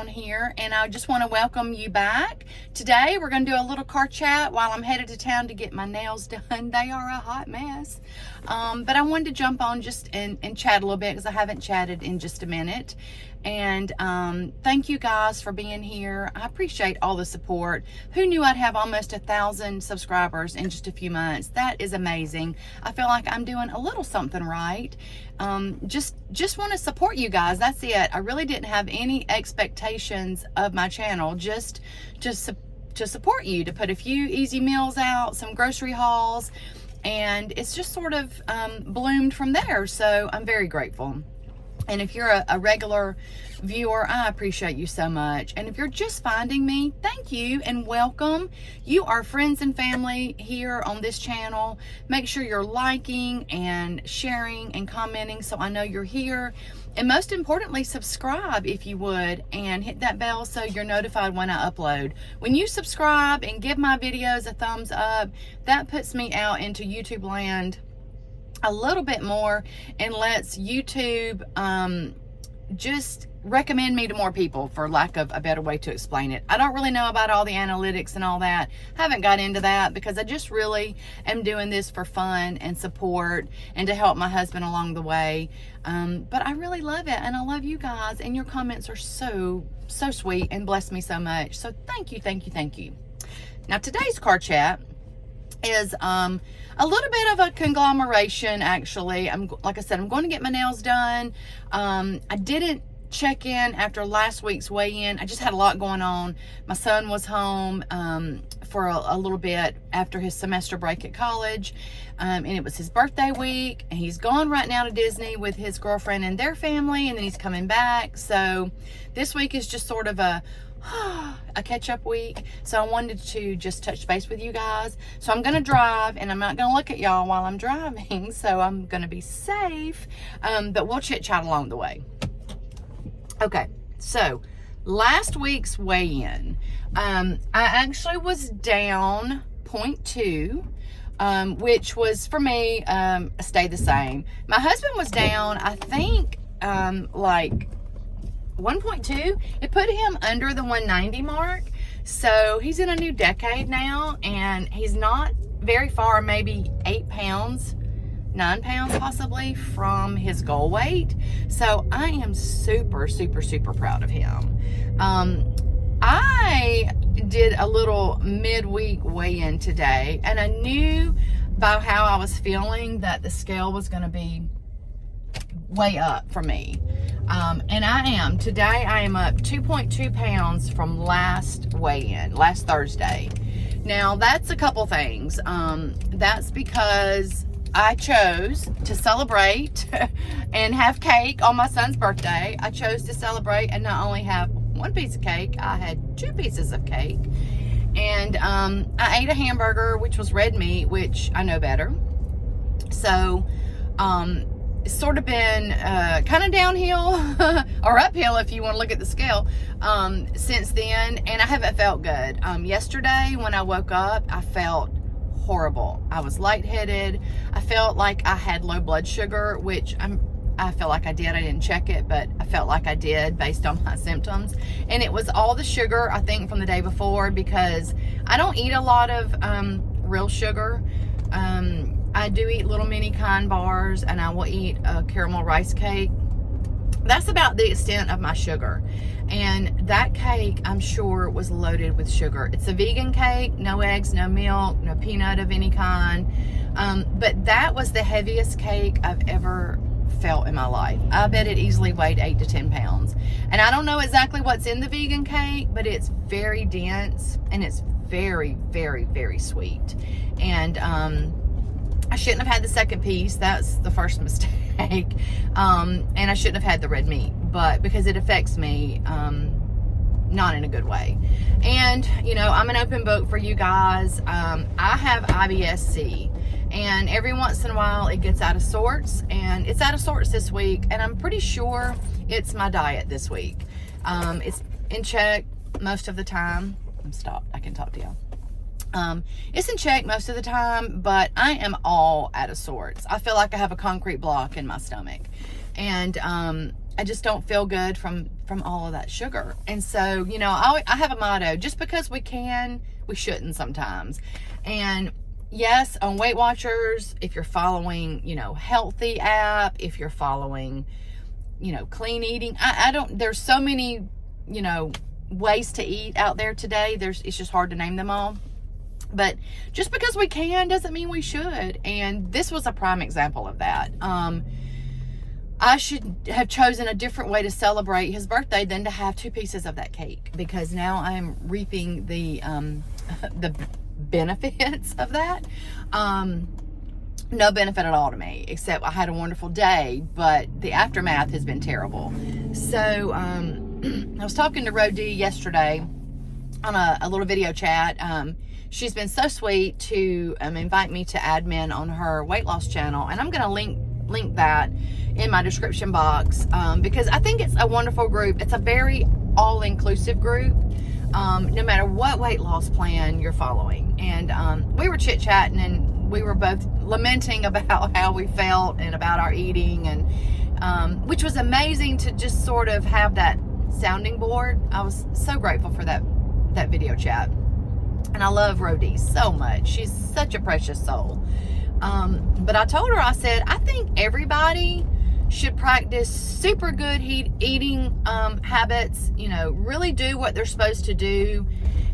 on here, and I just want to welcome you back. Today we're going to do a little car chat while I'm headed to town to get my nails done. They are a hot mess. But I wanted to jump on just and chat a little bit because I haven't chatted in just a minute. And thank you guys for being here. I appreciate all the support. Who knew I'd have almost 1,000 subscribers in just a few months? That is amazing. I feel like I'm doing a little something right. Just want to support you guys. That's it. I really didn't have any expectations of my channel. Just to support you, to put a few easy meals out, some grocery hauls, and it's just sort of bloomed from there. So I'm very grateful. And if you're a regular viewer, I appreciate you so much. And if you're just finding me, thank you and welcome. You are friends and family here on this channel. Make sure you're liking and sharing and commenting so I know you're here. And most importantly, subscribe if you would, and hit that bell so you're notified when I upload. When you subscribe and give my videos a thumbs up, that puts me out into YouTube land a little bit more and lets YouTube just recommend me to more people, for lack of a better way to explain it. I don't really know about all the analytics and all that. Haven't got into that because I just really am doing this for fun and support and to help my husband along the way. But I really love it, and I love you guys, and your comments are so sweet and bless me so much. So thank you, thank you, thank you. Now today's car chat is a little bit of a conglomeration, actually. Like I said, I'm going to get my nails done. I didn't check in after last week's weigh-in. I just had a lot going on. My son was home for a little bit after his semester break at college, and it was his birthday week, and he's gone right now to Disney with his girlfriend and their family, and then he's coming back. So this week is just sort of a catch-up week. So I wanted to just touch base with you guys. So I'm gonna drive, and I'm not gonna look at y'all while I'm driving, so I'm gonna be safe, but we'll chit-chat along the way. Okay, so last week's weigh-in, I actually was down 0.2, which was for me stayed the same. My husband was down, I think, like 1.2. It put him under the 190 mark. So he's in a new decade now, and he's not very far, maybe 8 pounds, 9 pounds possibly from his goal weight. So I am super proud of him. I did a little midweek weigh-in today, and I knew by how I was feeling that the scale was going to be way up for me. And I am. Today I am up 2.2 pounds from last weigh-in, last Thursday. Now that's a couple things. That's because I chose to celebrate and have cake on my son's birthday. I chose to celebrate and not only have one piece of cake, I had 2 pieces of cake. And I ate a hamburger, which was red meat, which I know better. So it's sort of been kind of downhill or uphill if you want to look at the scale since then, and I haven't felt good. Yesterday when I woke up, I felt horrible. I was lightheaded. I felt like I had low blood sugar, which I felt like I did. I didn't check it, but I felt like I did based on my symptoms. And it was all the sugar, I think, from the day before, because I don't eat a lot of real sugar. I do eat little mini kind bars, and I will eat a caramel rice cake. That's about the extent of my sugar. And that cake, I'm sure, was loaded with sugar. It's a vegan cake, no eggs, no milk, no peanut of any kind. But that was the heaviest cake I've ever felt in my life. I bet it easily weighed 8 to 10 pounds. And I don't know exactly what's in the vegan cake, but it's very dense, and it's very sweet. And I shouldn't have had the second piece. That's the first mistake. And I shouldn't have had the red meat, but because it affects me, not in a good way. And, you know, I'm an open book for you guys. I have IBS-C, and every once in a while it gets out of sorts, and it's out of sorts this week, and I'm pretty sure it's my diet this week. It's in check most of the time. Stop, I can talk to you. It's in check most of the time, but I am all out of sorts. I feel like I have a concrete block in my stomach. And I just don't feel good from all of that sugar. And so, you know, I have a motto: just because we can, we shouldn't sometimes. And yes, on Weight Watchers, if you're following, you know, healthy app, if you're following, you know, clean eating, there's so many, you know, ways to eat out there today. It's just hard to name them all. But just because we can doesn't mean we should. And this was a prime example of that. I should have chosen a different way to celebrate his birthday than to have 2 pieces of that cake, because now I'm reaping the benefits of that. No benefit at all to me, except I had a wonderful day, but the aftermath has been terrible. So I was talking to Rodi yesterday on a little video chat. She's been so sweet to invite me to admin on her weight loss channel, and I'm going to link that in my description box, because I think it's a wonderful group. It's a very all-inclusive group, no matter what weight loss plan you're following. And we were chit-chatting, and we were both lamenting about how we felt and about our eating, and which was amazing to just sort of have that sounding board. I was so grateful for that video chat. And I love Rodi so much. She's such a precious soul. But I told her, I said, I think everybody should practice super good eating habits, you know, really do what they're supposed to do,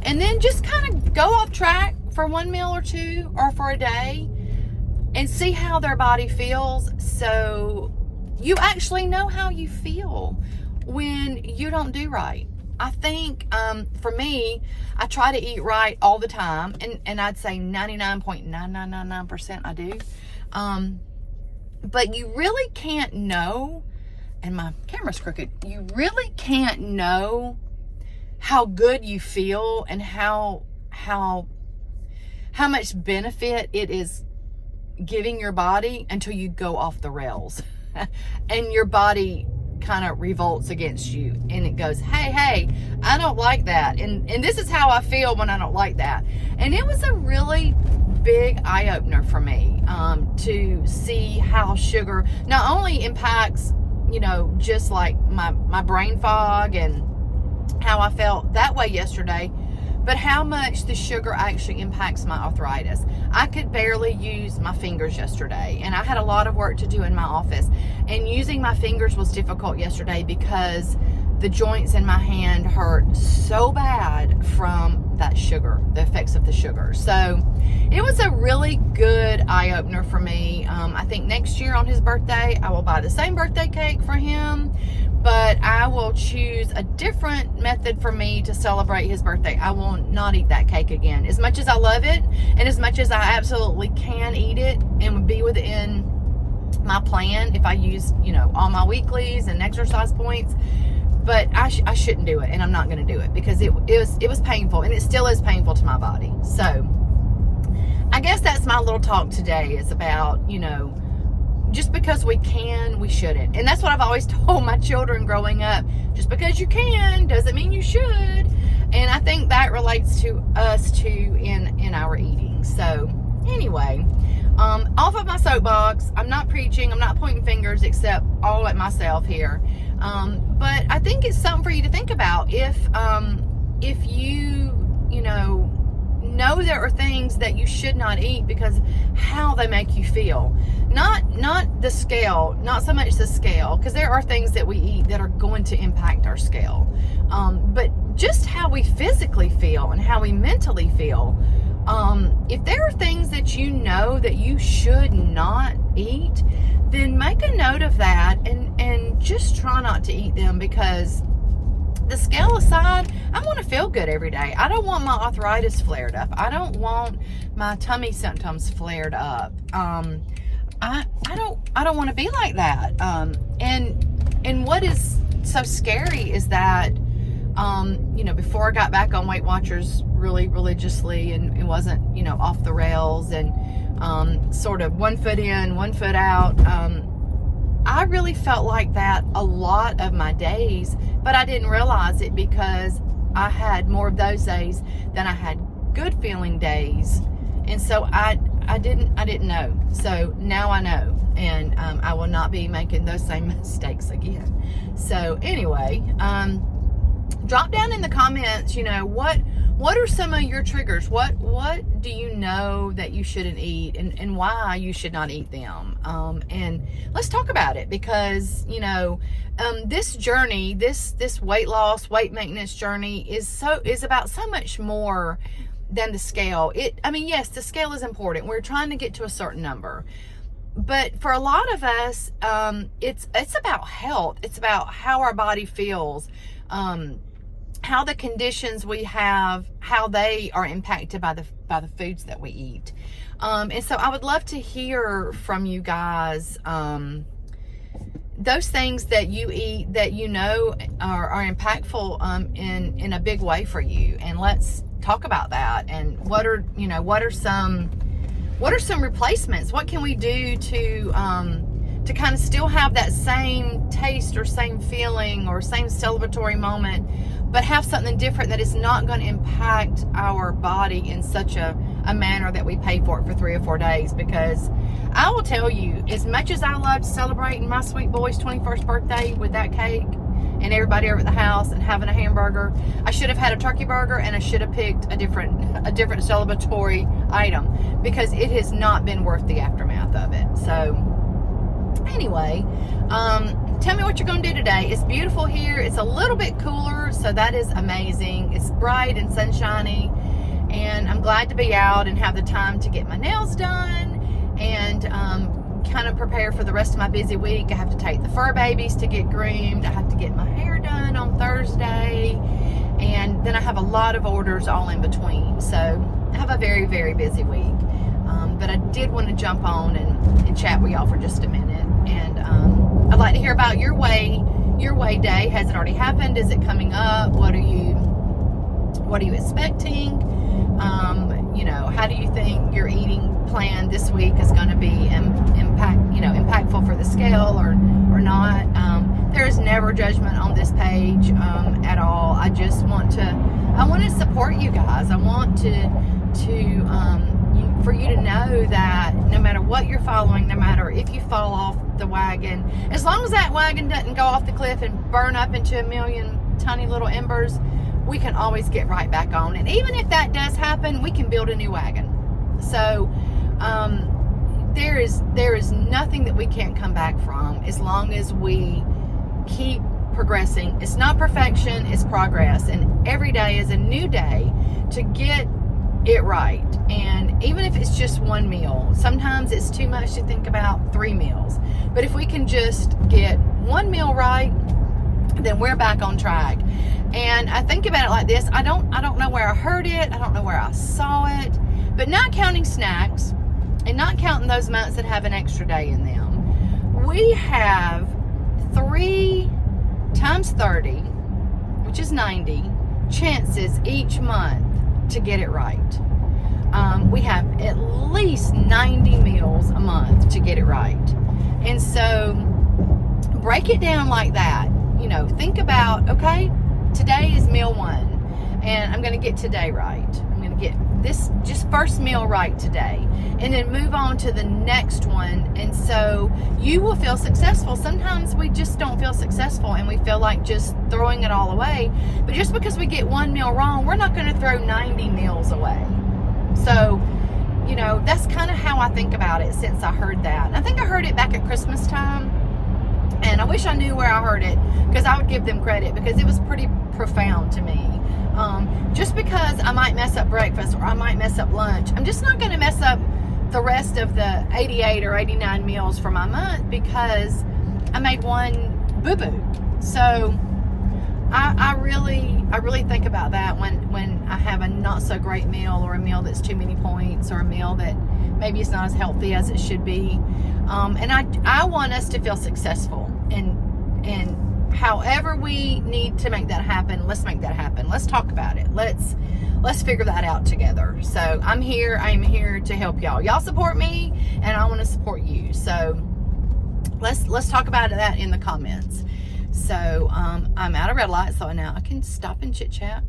and then just kind of go off track for 1 meal or 2 or for a day and see how their body feels, so you actually know how you feel when you don't do right. I think for me, I try to eat right all the time, and I'd say 99.9999% I do. But you really can't know, and my camera's crooked, you really can't know how good you feel and how much benefit it is giving your body until you go off the rails and your body kind of revolts against you, and it goes, hey, I don't like that, and this is how I feel when I don't like that. And it was a really big eye-opener for me, to see how sugar not only impacts, you know, just like my brain fog and how I felt that way yesterday, but how much the sugar actually impacts my arthritis. I could barely use my fingers yesterday, and I had a lot of work to do in my office, and using my fingers was difficult yesterday because the joints in my hand hurt so bad from that sugar, the effects of the sugar. So it was a really good eye-opener for me. I think next year on his birthday, I will buy the same birthday cake for him, but I will choose a different method for me to celebrate his birthday. I will not eat that cake again. As much as I love it, and as much as I absolutely can eat it and would be within my plan if I use, you know, all my weeklies and exercise points, but I shouldn't do it, and I'm not going to do it because it was painful, and it still is painful to my body. So I guess that's my little talk today, is about, you know, just because we can, we shouldn't. And that's what I've always told my children growing up. Just because you can doesn't mean you should. And I think that relates to us too in our eating. So anyway, off of my soapbox. I'm not preaching, I'm not pointing fingers, except all at myself here. But I think it's something for you to think about. If you know there are things that you should not eat because how they make you feel. Not the scale, not so much the scale, because there are things that we eat that are going to impact our scale. But just how we physically feel and how we mentally feel. If there are things that you know that you should not eat, then make a note of that and just try not to eat them, because the scale aside, I want to feel good every day. I don't want my arthritis flared up. I don't want my tummy symptoms flared up. I don't want to be like that. And what is so scary is that, before I got back on Weight Watchers really religiously and it wasn't, off the rails and sort of 1 foot in, 1 foot out, I really felt like that a lot of my days, but I didn't realize it because I had more of those days than I had good feeling days. And so I didn't know. So now I know. and I will not be making those same mistakes again. So anyway, drop down in the comments, what are some of your triggers? What do you know that you shouldn't eat, and why you should not eat them? And let's talk about it, because this journey, this weight loss, weight maintenance journey is about so much more than the scale. Yes, the scale is important. We're trying to get to a certain number. But for a lot of us, it's about health. It's about how our body feels, how the conditions we have, how they are impacted by the foods that we eat. And so I would love to hear from you guys, those things that you eat that are impactful in a big way for you. And let's talk about that. And what are some replacements? What can we do to kind of still have that same taste or same feeling or same celebratory moment, but have something different that is not going to impact our body in such a manner that we pay for it for 3 or 4 days? Because I will tell you, as much as I loved celebrating my sweet boy's 21st birthday with that cake and everybody over at the house and having a hamburger, I should have had a turkey burger, and I should have picked a different celebratory item, because it has not been worth the aftermath of it. So anyway, tell me what you're going to do today. It's beautiful here. It's a little bit cooler, so that is amazing. It's bright and sunshiny, and I'm glad to be out and have the time to get my nails done and kind of prepare for the rest of my busy week. I have to take the fur babies to get groomed. I have to get my hair done on Thursday, and then I have a lot of orders all in between. So I have a very, very busy week. But I did want to jump on and chat with y'all for just a minute. And I'd like to hear about your weigh day. Has it already happened? Is it coming up? What are you expecting? How do you think your eating plan this week is going to be impactful for the scale or not? There is never judgment on this page at all. I just want to support you guys. I want for you to know that no matter what you're following, no matter if you fall off the wagon, as long as that wagon doesn't go off the cliff and burn up into a million tiny little embers, we can always get right back on. And even if that does happen, we can build a new wagon. So there is nothing that we can't come back from as long as we keep progressing. It's not perfection, it's progress. And every day is a new day to get it right. And even if it's just one meal, sometimes it's too much to think about 3 meals. But if we can just get one meal right, then we're back on track. And I think about it like this. I don't know where I heard it. I don't know where I saw it. But not counting snacks and not counting those months that have an extra day in them, we have 3 times 30, which is 90, chances each month to get it right. We have at least 90 meals a month to get it right. And so break it down like that. Think about, okay, today is meal 1, and I'm going to get today right. I'm going to get this just first meal right today, and then move on to the next one. And so you will feel successful. Sometimes we just don't feel successful, and we feel like just throwing it all away. But just because we get one meal wrong, we're not going to throw 90 meals away. So, that's kind of how I think about it since I heard that. I think I heard it back at Christmas time. And I wish I knew where I heard it, because I would give them credit, because it was pretty profound to me. Just because I might mess up breakfast or I might mess up lunch, I'm just not going to mess up the rest of the 88 or 89 meals for my month because I made one boo-boo. So I really think about that when I have a not so great meal, or a meal that's too many points, or a meal that maybe it's not as healthy as it should be. And I want us to feel successful, and however we need to make that happen, let's make that happen. Let's talk about it. Let's figure that out together. So I'm here to help y'all. Y'all support me, and I want to support you. So let's talk about that in the comments. So I'm out of red light, so now I can stop and chit chat.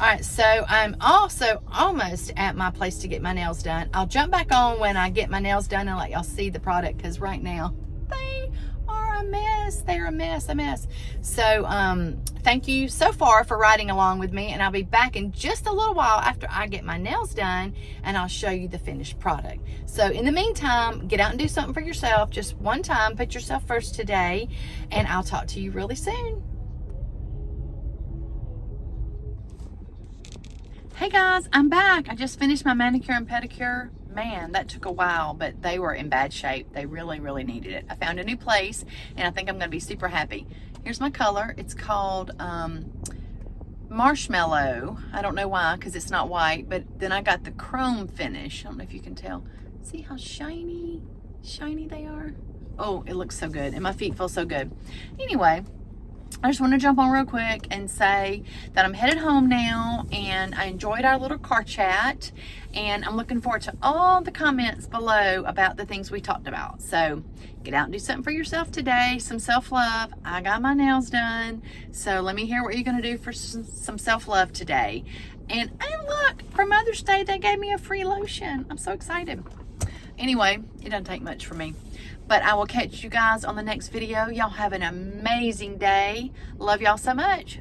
All right, so I'm also almost at my place to get my nails done. I'll jump back on when I get my nails done and let y'all see the product, because right now they are a mess. They're a mess. So thank you so far for riding along with me, and I'll be back in just a little while after I get my nails done, and I'll show you the finished product. So in the meantime, get out and do something for yourself just one time. Put yourself first today, and I'll talk to you really soon. Hey guys, I'm back. I just finished my manicure and pedicure. Man, that took a while, but they were in bad shape. They really needed it. I found a new place, and I think I'm gonna be super happy. Here's my color. It's called Marshmallow. I don't know why, because it's not white, but then I got the chrome finish. I don't know if you can tell. See how shiny they are? Oh, it looks so good, and my feet feel so good. Anyway, I just want to jump on real quick and say that I'm headed home now, and I enjoyed our little car chat, and I'm looking forward to all the comments below about the things we talked about. So get out and do something for yourself today, some self-love. I got my nails done, so let me hear what you're going to do for some self-love today. And look, for Mother's Day, they gave me a free lotion. I'm so excited. Anyway, it doesn't take much for me. But I will catch you guys on the next video. Y'all have an amazing day. Love y'all so much.